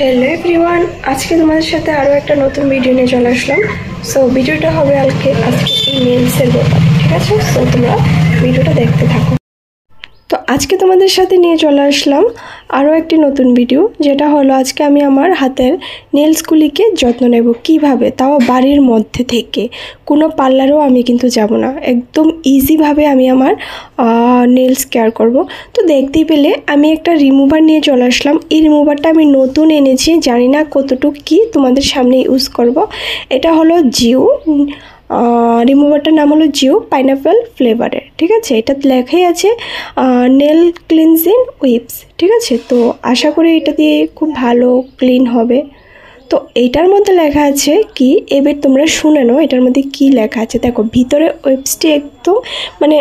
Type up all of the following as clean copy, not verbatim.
Hello everyone, আজকে তোমাদের সাথে আরও একটা নতুন ভিডিও নিয়ে চলে আসলাম। সো ভিডিওটা হবে আজকে নেলসের ব্যাপারে, ঠিক আছে? সো তোমরা ভিডিওটা দেখতে থাকো। তো আজকে তোমাদের সাথে নিয়ে চলে আসলাম আরও একটি নতুন ভিডিও, যেটা হলো আজকে আমি আমার হাতের নেলসগুলিকে যত্ন নেব কিভাবে, তাও বাড়ির মধ্যে থেকে। কোনো পার্লারও আমি কিন্তু যাব না, একদম ইজিভাবে আমি আমার নেলস কেয়ার করব। তো দেখতেই পেলে আমি একটা রিমুভার নিয়ে চলে আসলাম। এই রিমুভারটা আমি নতুন এনেছি, জানি না কতটুকু কি তোমাদের সামনে ইউজ করব। এটা হলো জিও রিমুভারটার নাম হলো জিও পাইনাপেল ফ্লেভারের, ঠিক আছে? এটা লেখাই আছে নেল ক্লিনজিং উইপস, ঠিক আছে? তো আশা করি এটা দিয়ে খুব ভালো ক্লিন হবে। তো এইটার মধ্যে লেখা আছে কি, এবার তোমরা শুনে নাও এটার মধ্যে কি লেখা আছে। দেখো ভিতরে ওয়েবসটি একদম মানে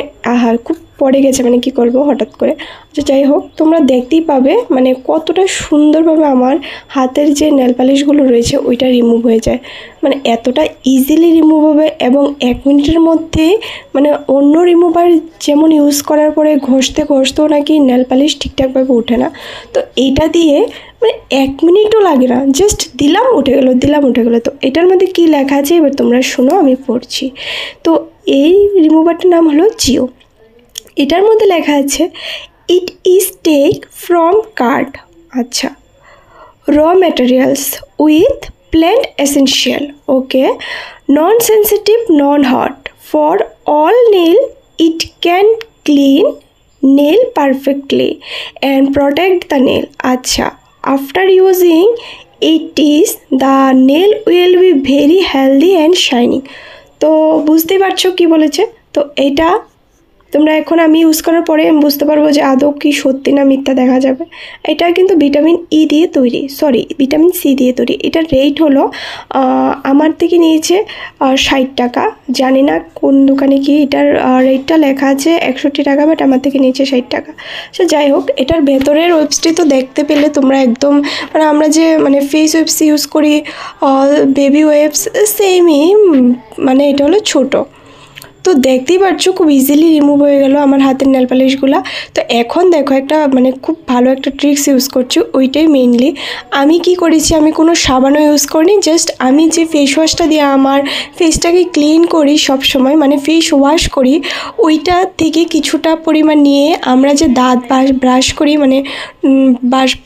খুব পড়ে গেছে, মানে কি করব হঠাৎ করে। আচ্ছা যাই হোক, তোমরা দেখতেই পাবে মানে কতটা সুন্দরভাবে আমার হাতের যে নেল পালিশগুলো রয়েছে ওইটা রিমুভ হয়ে যায়, মানে এতটা ইজিলি রিমুভ হবে। এবং 1 মিনিটের মধ্যে মানে অন্য রিমুভার যেমন ইউজ করার পরে ঘষতেও নাকি নেল পালিশ ঠিকঠাকভাবে ওঠে না, তো এইটা দিয়ে মানে 1 মিনিটও লাগে না, জাস্ট দিলাম উঠে গেলো। তো এটার মধ্যে কি লেখা আছে এবার তোমরা শোনো, আমি পড়ছি। তো এই রিমুভারটার নাম হলো জিও। এটার মধ্যে লেখা আছে it is take from card, আচ্ছা, raw materials with plant essential, okay, non sensitive, non hot, for all nail it can clean nail perfectly and protect the nail. আচ্ছা, after using it is the nail will be very healthy and shining. তো বুঝতেই পারছো কি বলেছে। তো এটা তোমরা এখন আমি ইউজ করার পরে আমি বুঝতে পারবো যে আদৌ কি সত্যি না মিথ্যা দেখা যাবে। এটা কিন্তু ভিটামিন ই দিয়ে তৈরি, ভিটামিন সি দিয়ে তৈরি। এটার রেট হলো আমার থেকে নিয়েছে 60 টাকা, জানি না কোন দোকানে কি এটার রেটটা লেখা আছে 61 টাকা, বাট আমার থেকে নিয়েছে 60 টাকা। সো যাই হোক, এটার ভেতরের ওয়েবসটি তো দেখতে পেলে তোমরা একদম মানে আমরা যে মানে ফেস ওয়েবস ইউজ করি, বেবি ওয়েবস সেমই, মানে এটা হলো ছোটো। তো দেখতেই পাচ্ছ খুব ইজিলি রিমুভ হয়ে গেল আমার হাতের নেল পালিশগুলো। তো এখন দেখো একটা মানে খুব ভালো একটা ট্রিক্স ইউজ করছি, ওইটাই মেইনলি আমি কি করেছি, আমি কোনো সাবানও ইউজ করিনি, জাস্ট আমি যে ফেস ওয়াশটা দিয়ে আমার ফেসটাকে ক্লিন করি সব সময়, মানে ফেস ওয়াশ করি, ওইটা থেকে কিছুটা পরিমাণ নিয়ে আমরা যে দাঁত ব্রাশ করি, মানে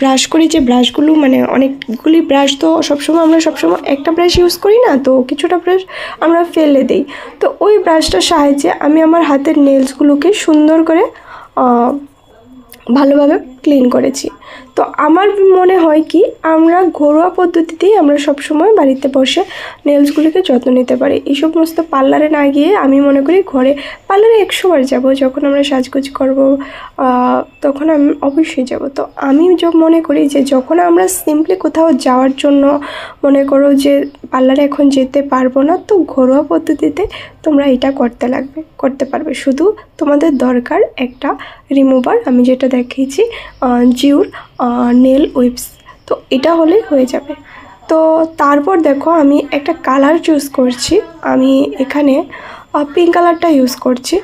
ব্রাশ করি যে ব্রাশগুলো, মানে অনেকগুলি ব্রাশ তো সবসময় আমরা একটা ব্রাশ ইউজ করি না, তো কিছুটা ব্রাশ আমরা ফেলে দিই। তো ওই ব্রাশটার সাহায্যে আমি আমার হাতের নেলসগুলোকে সুন্দর করে ভালোভাবে ক্লিন করেছি। তো আমার মনে হয় কি, আমরা ঘরোয়া পদ্ধতিতেই আমরা সবসময় বাড়িতে বসে নেলসগুলিকে যত্ন নিতে পারি। এই সমস্ত পার্লারে না গিয়ে আমি মনে করি ঘরে, পার্লারে 100 বার যাবো, যখন আমরা সাজগোজ করব তখন আমি অবশ্যই যাব। তো আমি মনে করি যে যখন আমরা সিম্পলি কোথাও যাওয়ার জন্য মনে করো যে পার্লারে এখন যেতে পারবো না, তো ঘরোয়া পদ্ধতিতে তোমরা এটা করতে পারবে। শুধু তোমাদের দরকার একটা রিমুভার, আমি যেটা দেখিয়েছি জিওর নেল উইপস, তো এটা হলেই হয়ে যাবে। তো তারপর দেখো আমি একটা কালার চুজ করছি, আমি এখানে পিঙ্ক কালারটা ইউজ করছি।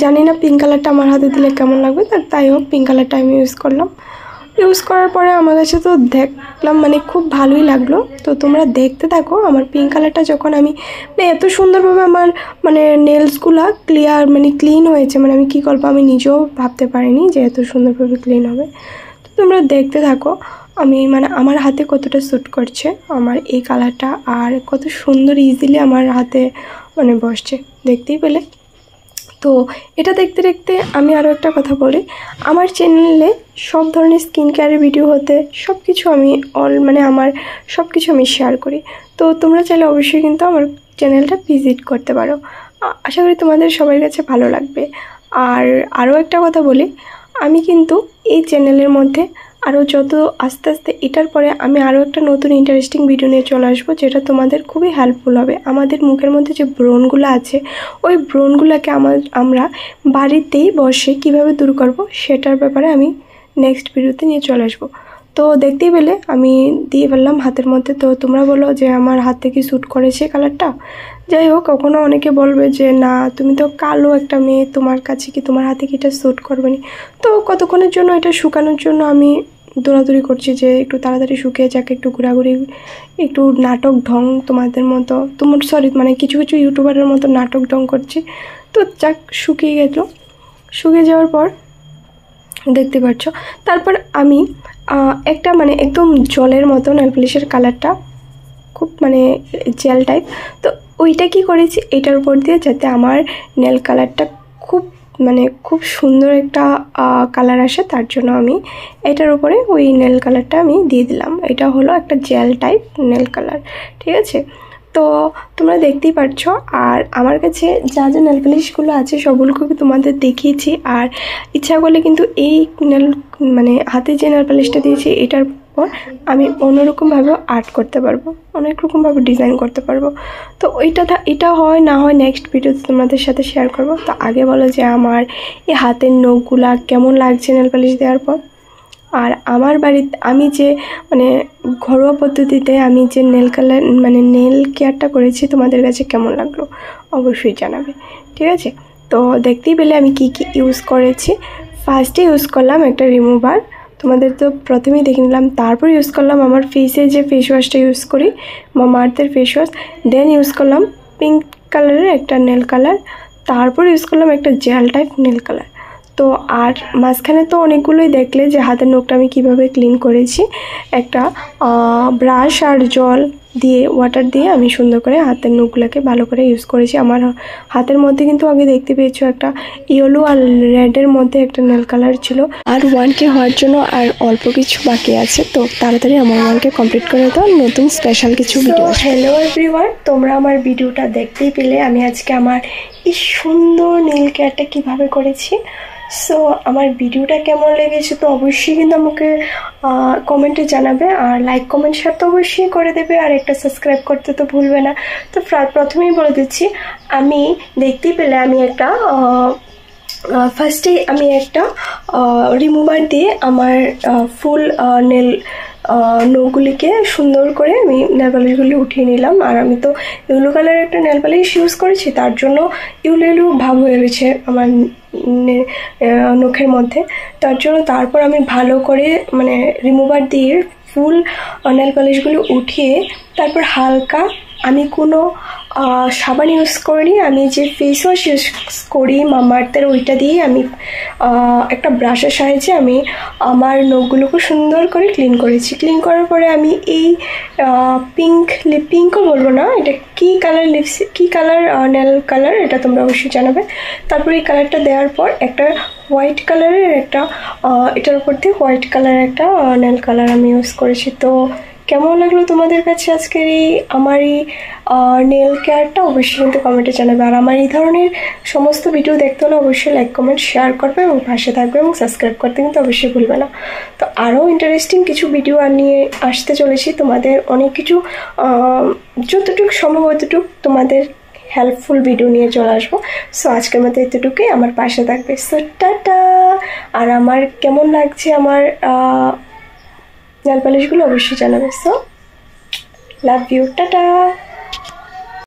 জানি না পিঙ্ক কালারটা আমার হাতে দিলে কেমন লাগবে, তাই হোক পিঙ্ক কালারটা আমি ইউজ করলাম। ইউজ করার পরে আমার কাছে তো দেখলাম মানে খুব ভালোই লাগলো। তো তোমরা দেখতে থাকো আমার পিঙ্ক কালারটা যখন আমি মানে এত সুন্দরভাবে আমার মানে নেলসগুলো ক্লিন হয়েছে, মানে আমি কী করবো আমি নিজেও ভাবতে পারিনি যে এত সুন্দরভাবে ক্লিন হবে। তো তোমরা দেখতে থাকো আমি মানে আমার হাতে কতটা স্যুট করছে আমার এই কালারটা, আর কত সুন্দর ইজিলি আমার হাতে মানে বসছে, দেখতেই পেলে। তো এটা দেখতে দেখতে আমি আরও একটা কথা বলি, আমার চ্যানেলে সব ধরনের স্কিন কেয়ারের ভিডিও হতে সব কিছু আমি আমার সব কিছু আমি শেয়ার করি। তো তোমরা চাইলে অবশ্যই কিন্তু আমার চ্যানেলটা ভিজিট করতে পারো, আশা করি তোমাদের সবার কাছে ভালো লাগবে। আর আরও একটা কথা বলি, আমি কিন্তু এই চ্যানেলের মধ্যে আরও যত আস্তে আস্তে এটার পরে আমি আরও একটা নতুন ইন্টারেস্টিং ভিডিও নিয়ে চলে আসবো, যেটা তোমাদের খুবই হেল্পফুল হবে। আমাদের মুখের মধ্যে যে ব্রণগুলো আছে ওই ব্রণগুলোকে আমরা বাড়িতেই বসে কিভাবে দূর করব সেটার ব্যাপারে আমি নেক্সট ভিডিওতে নিয়ে চলে আসবো। তো দেখতেই পেলে আমি দিয়ে ফেললাম হাতের মধ্যে। তো তোমরা বলো যে আমার হাতে কি স্যুট করেছে কালারটা। যাই হোক, কখনো অনেকে বলবে যে না তুমি তো কালো একটা মেয়ে, তোমার কাছে কি তোমার হাতে কি এটা স্যুট করবে না। তো কতক্ষণের জন্য এটা শুকানোর জন্য আমি দৌড়াদৌড়ি করছি যে একটু তাড়াতাড়ি শুকিয়ে যাক, একটু ঘোরাঘুরি, একটু নাটক ঢং তোমাদের মতো, মানে কিছু কিছু ইউটিউবারের মতো নাটক ঢং করছি। তো যাক, শুকিয়ে গেল। শুকিয়ে যাওয়ার পর দেখতে পাচ্ছ, তারপর আমি একটা মানে একদম জলের মতো নেল পলিশের কালারটা, খুব মানে জেল টাইপ, তো ওইটা কি করেছি এটার উপর দিয়ে, যাতে আমার নেল কালারটা খুব সুন্দর একটা কালার আসে, তার জন্য আমি এটার উপরে ওই নেল কালারটা আমি দিয়ে দিলাম। এটা হলো একটা জেল টাইপ নেল কালার, ঠিক আছে। তো তোমরা দেখতেই পাচ্ছ। আর আমার কাছে যা যা নেল পলিশগুলো আছে সবগুলোকে তোমাদের দেখিয়েছি। আর ইচ্ছা করলে কিন্তু এই হাতে যে নেল পলিশটা দিয়েছি এটার পর আমি অন্যরকমভাবেও আর্ট করতে পারবো, অনেক রকমভাবে ডিজাইন করতে পারবো। তো এটা হয় না হয় নেক্সট ভিডিওতে তোমাদের সাথে শেয়ার করব। তো আগে বলো যে আমার এই হাতের নখগুলা কেমন লাগছে নেল পলিশ দেওয়ার পর। আর আমার বাড়িতে আমি যে ঘরোয়া পদ্ধতিতে আমি যে নেল কেয়ারটা করেছি তোমাদের কাছে কেমন লাগলো অবশ্যই জানাবে, ঠিক আছে। তো দেখতেই পেলে আমি কি কি ইউজ করেছি। ফার্স্টে ইউজ করলাম একটা রিমুভার, তোমাদের তো প্রথমেই দেখে নিলাম। তারপর ইউজ করলাম আমার ফেসে যে ফেস ওয়াশটা ইউজ করি, মামা আর্থের ফেস ওয়াশ। দেন ইউজ করলাম পিঙ্ক কালারের একটা নেল কালার। তারপর ইউজ করলাম একটা জেল টাইপ নেল কালার। তো আর মাঝখানে তো অনেকগুলোই দেখলে যে হাতের নখটা আমি কীভাবে ক্লিন করেছি। একটা ব্রাশ আর জল দিয়ে, ওয়াটার দিয়ে আমি সুন্দর করে হাতের নখগুলোকে ভালো করে ইউজ করেছি। আমার হাতের মধ্যে কিন্তু আগে দেখতে পেয়েছো একটা ইয়েলো আর রেডের মধ্যে একটা নেল কালার ছিল। আর 1K হওয়ার জন্য আর অল্প কিছু বাকি আছে, তো তাড়াতাড়ি আমার 1K কমপ্লিট করে দাও, নতুন স্পেশাল কিছু ভিডিও। হ্যালো এভরিওয়ান, তোমরা আমার ভিডিওটা দেখতেই পেলে আমি আজকে আমার এই সুন্দর নেল কেয়ারটা কীভাবে করেছি। সো আমার ভিডিওটা কেমন লেগেছে তো অবশ্যই কিন্তু আমাকে কমেন্টে জানাবে। আর লাইক কমেন্ট শেয়ার তো অবশ্যই করে দেবে, আর একটা সাবস্ক্রাইব করতে তো ভুলবে না। তো প্রথমেই বলে দিচ্ছি, আমি দেখতেই পেলে আমি একটা ফার্স্টেই আমি একটা রিমুভার দিয়ে আমার ফুল নেল নখগুলিকে সুন্দর করে আমি নেল পালিশগুলি উঠিয়ে নিলাম। আর আমি তো ইয়েলো কালারের একটা নেল পালিশ ইউজ করেছি, তার জন্য ইয়েলো ভাব হয়ে গেছে আমার নখের মধ্যে। তার জন্য তারপর আমি ভালো করে রিমুভার দিয়ে ফুল নেল পালিশগুলো উঠিয়ে তারপর হালকা, আমি কোনো সাবান ইউজ করিনি, আমি যে ফেস ওয়াশ ইউজ করি মামা আর্থের ওইটা দিয়ে আমি একটা ব্রাশের সাহায্যে আমি আমার নখগুলোকে সুন্দর করে ক্লিন করেছি। ক্লিন করার পরে আমি এই পিঙ্কও বলবো না, এটা কী কালার নেল কালার এটা তোমরা অবশ্যই জানাবে। তারপর এই কালারটা দেওয়ার পর একটা হোয়াইট কালারের একটা এটার উপর দিয়ে হোয়াইট কালারের একটা নেল কালার আমি ইউজ করেছি। তো কেমন লাগলো তোমাদের কাছে আজকের আমার এই নেল কেয়ারটা অবশ্যই কিন্তু কমেন্টে জানাবে। আর আমার এই ধরনের সমস্ত ভিডিও দেখতে হলে অবশ্যই লাইক কমেন্ট শেয়ার করবে এবং পাশে থাকবে এবং সাবস্ক্রাইব করতে কিন্তু অবশ্যই ভুলবে না। তো আরও ইন্টারেস্টিং কিছু ভিডিও নিয়ে আসতে চলেছি, তোমাদের অনেক কিছু যতটুকু সম্ভব অতটুকু তোমাদের হেল্পফুল ভিডিও নিয়ে চলে আসবো। সো আজকের মতো এতটুকুই, আমার পাশে থাকবে। So tata. আর আমার কেমন লাগছে আমার নেল পালিশগুলো অবশ্যই জানাবে। So love you, tata.